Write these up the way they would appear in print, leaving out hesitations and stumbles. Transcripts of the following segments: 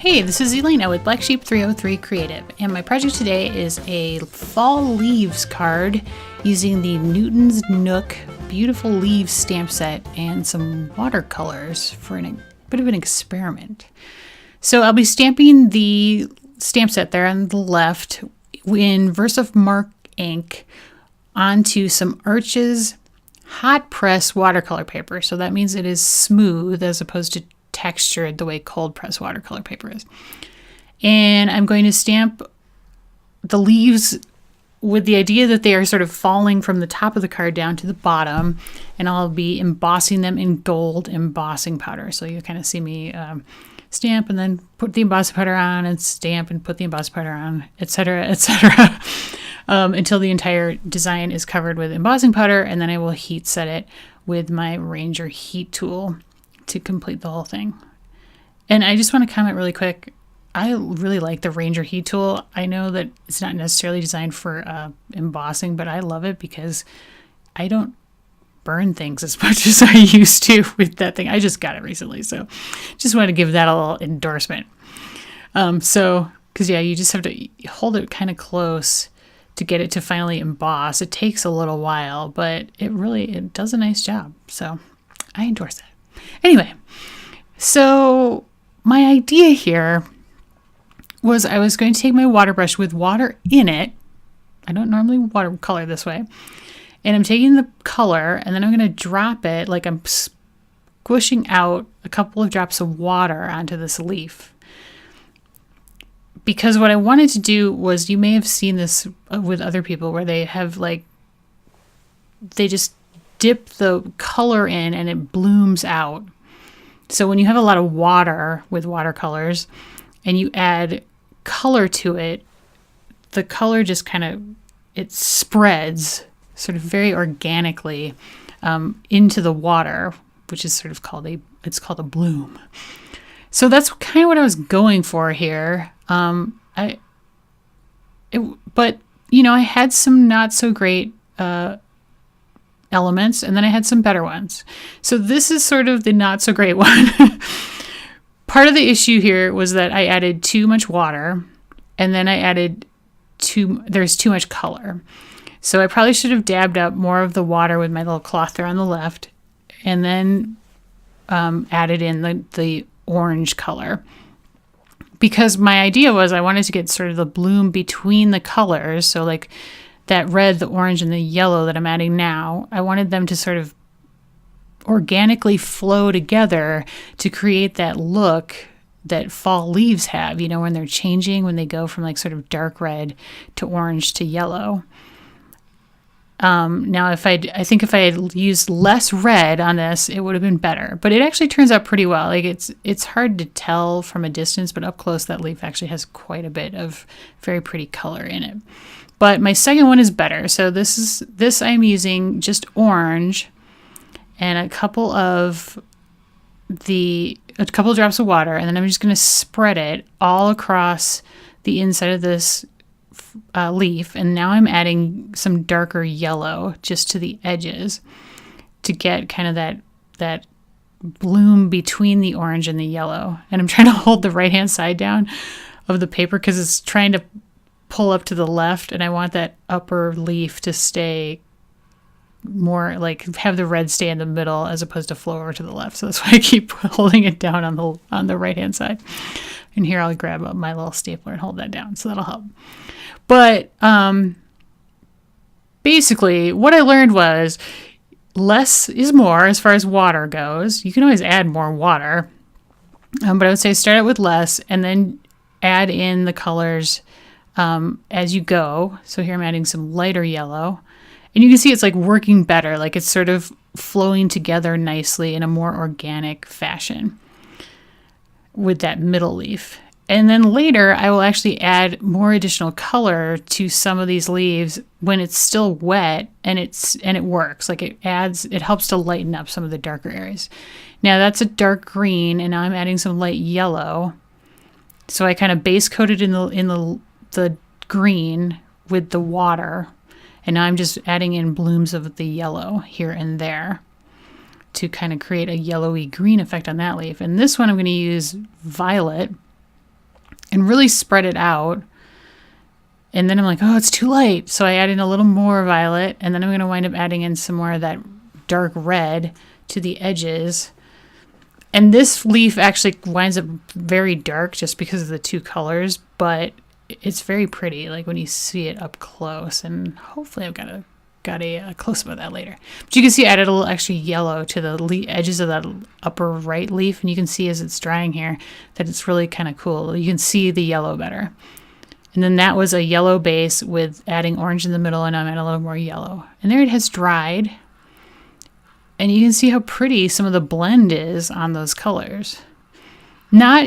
Hey, this is Elena with Black Sheep 303 Creative, and my project today is a fall leaves card using the Newton's Nook beautiful leaves stamp set and some watercolors for a bit of an experiment. So I'll be stamping the stamp set there on the left in Versamark ink onto some Arches hot press watercolor paper. So that means it is smooth as opposed to textured the way cold press watercolor paper is. And I'm going to stamp the leaves with the idea that they are sort of falling from the top of the card down to the bottom, and I'll be embossing them in gold embossing powder. So you kind of see me stamp and then put the embossing powder on and stamp and put the embossing powder on, etc., etc. Until the entire design is covered with embossing powder, and then I will heat set it with my Ranger heat tool to complete the whole thing. And I just want to comment really quick. I really like the Ranger heat tool. I know that it's not necessarily designed for embossing, but I love it because I don't burn things as much as I used to with that thing. I just got it recently, so just wanted to give that a little endorsement. Because you just have to hold it kind of close to get it to finally emboss. It takes a little while, but it does a nice job. So I endorse it. Anyway, so my idea here was I was going to take my water brush with water in it. I don't normally watercolor this way. And I'm taking the color and then I'm going to drop it like I'm squishing out a couple of drops of water onto this leaf. Because what I wanted to do was, you may have seen this with other people where they have they just dip the color in and it blooms out. So when you have a lot of water with watercolors and you add color to it, the color just it spreads sort of very organically into the water, which is sort of called a bloom. So that's kind of what I was going for here. I had some not so great elements, and then I had some better ones. So this is sort of the not so great one. Part of the issue here was that I added too much water, and then I added there's too much color. So I probably should have dabbed up more of the water with my little cloth there on the left, and then added in the orange color. Because my idea was I wanted to get sort of the bloom between the colors. So like that red, the orange, and the yellow that I'm adding now, I wanted them to sort of organically flow together to create that look that fall leaves have, when they're changing, when they go from like sort of dark red to orange to yellow. Now, I think if I had used less red on this, it would have been better. But it actually turns out pretty well. Like it's hard to tell from a distance, but up close, that leaf actually has quite a bit of very pretty color in it. But my second one is better. So this I'm using just orange and a couple of drops of water, and then I'm just going to spread it all across the inside of this leaf. And now I'm adding some darker yellow just to the edges to get kind of that bloom between the orange and the yellow. And I'm trying to hold the right hand side down of the paper because it's trying to pull up to the left, and I want that upper leaf to stay more have the red stay in the middle as opposed to flow over to the left. So that's why I keep holding it down on the right hand side. And here I'll grab up my little stapler and hold that down, so that'll help. But basically what I learned was less is more as far as water goes. You can always add more water, but I would say start out with less and then add in the colors as you go. So here I'm adding some lighter yellow, and you can see it's working better. It's sort of flowing together nicely in a more organic fashion with that middle leaf. And then later I will actually add more additional color to some of these leaves when it's still wet, and it works. It helps to lighten up some of the darker areas. Now that's a dark green, and now I'm adding some light yellow. So I kind of base coated in the green with the water, and now I'm just adding in blooms of the yellow here and there to kind of create a yellowy green effect on that leaf. And this one I'm going to use violet and really spread it out. And then I'm like, oh, it's too light. So I add in a little more violet, and then I'm going to wind up adding in some more of that dark red to the edges. And this leaf actually winds up very dark just because of the two colors, but it's very pretty, like when you see it up close. And hopefully I've got a close-up of that later. But you can see I added a little extra yellow to the edges of that upper right leaf, and you can see as it's drying here that it's really kind of cool. You can see the yellow better. And then that was a yellow base with adding orange in the middle, and I'm adding a little more yellow. And there it has dried. And you can see how pretty some of the blend is on those colors. Not,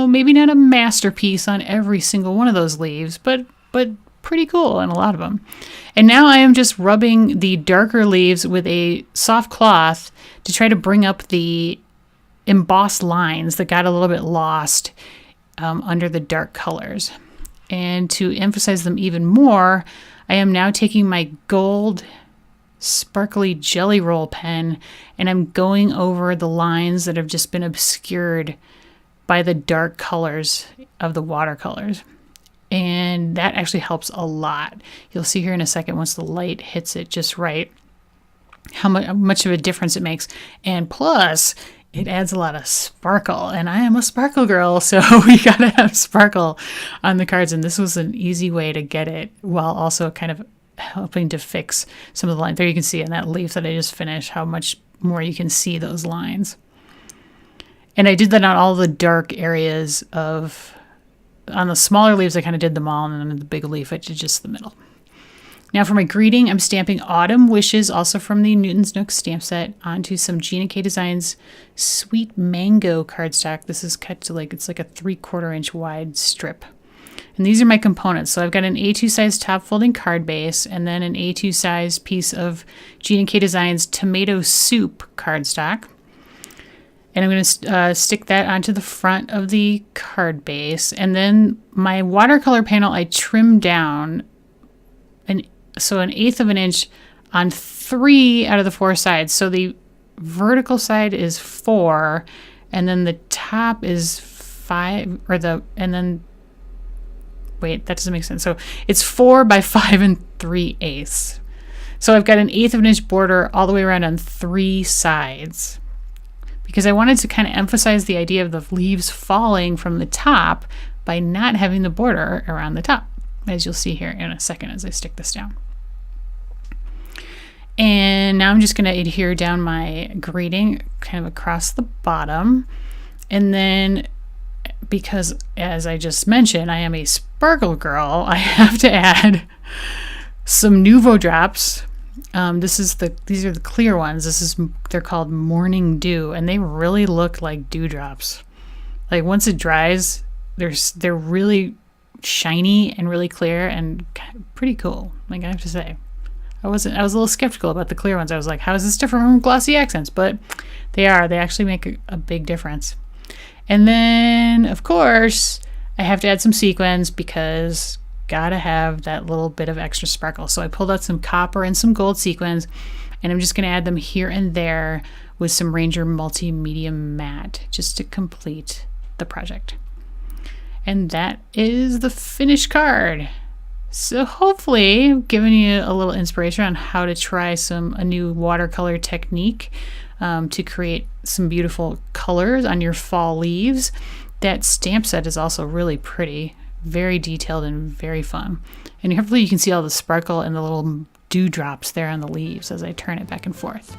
maybe not a masterpiece on every single one of those leaves, but pretty cool on a lot of them. And now I am just rubbing the darker leaves with a soft cloth to try to bring up the embossed lines that got a little bit lost under the dark colors. And to emphasize them even more, I am now taking my gold sparkly jelly roll pen and I'm going over the lines that have just been obscured by the dark colors of the watercolors. And that actually helps a lot. You'll see here in a second, once the light hits it just right, how much of a difference it makes. And plus, it adds a lot of sparkle, and I am a sparkle girl, so we gotta have sparkle on the cards, and this was an easy way to get it while also kind of helping to fix some of the lines. There you can see in that leaf that I just finished how much more you can see those lines. And I did that on all the dark areas on the smaller leaves I kind of did them all, and then on the big leaf I did just the middle. Now for my greeting, I'm stamping Autumn Wishes, also from the Newton's Nook stamp set, onto some Gina K Designs Sweet Mango cardstock. This is cut to it's like a 3/4 inch wide strip. And these are my components. So I've got an A2 size top folding card base, and then an A2 size piece of Gina K Designs Tomato Soup cardstock. And I'm going to stick that onto the front of the card base. And then my watercolor panel, I trimmed down an 1/8 of an inch on 3 out of the 4 sides. So the vertical side is 4, and then the top is 5, wait, that doesn't make sense. So it's 4 by 5 3/8. So I've got an 1/8 of an inch border all the way around on 3 sides, because I wanted to kind of emphasize the idea of the leaves falling from the top by not having the border around the top, as you'll see here in a second as I stick this down. And now I'm just going to adhere down my greeting kind of across the bottom. And then, because as I just mentioned, I am a sparkle girl, I have to add some Nuvo drops. These are the clear ones. They're called Morning Dew, and they really look like dewdrops. Like once it dries, they're really shiny and really clear and pretty cool. Like I have to say, I was a little skeptical about the clear ones. I was like, how is this different from glossy accents? But they actually make a big difference. And then of course I have to add some sequins, because gotta have that little bit of extra sparkle. So I pulled out some copper and some gold sequins, and I'm just going to add them here and there with some Ranger Multi-Medium Matte just to complete the project. And that is the finished card. So hopefully I've given you a little inspiration on how to try a new watercolor technique to create some beautiful colors on your fall leaves. That stamp set is also really pretty, very detailed and very fun. And hopefully you can see all the sparkle and the little dewdrops there on the leaves as I turn it back and forth.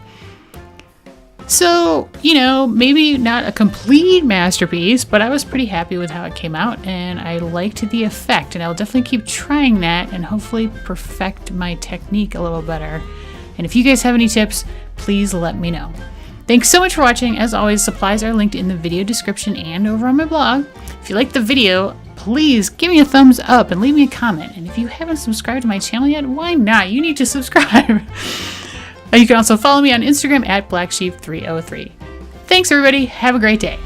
So, maybe not a complete masterpiece, but I was pretty happy with how it came out, and I liked the effect, and I'll definitely keep trying that and hopefully perfect my technique a little better. And if you guys have any tips, please let me know. Thanks so much for watching. As always, supplies are linked in the video description and over on my blog. If you liked the video, please give me a thumbs up and leave me a comment. And if you haven't subscribed to my channel yet, why not? You need to subscribe. You can also follow me on Instagram at BlackSheep303. Thanks everybody. Have a great day.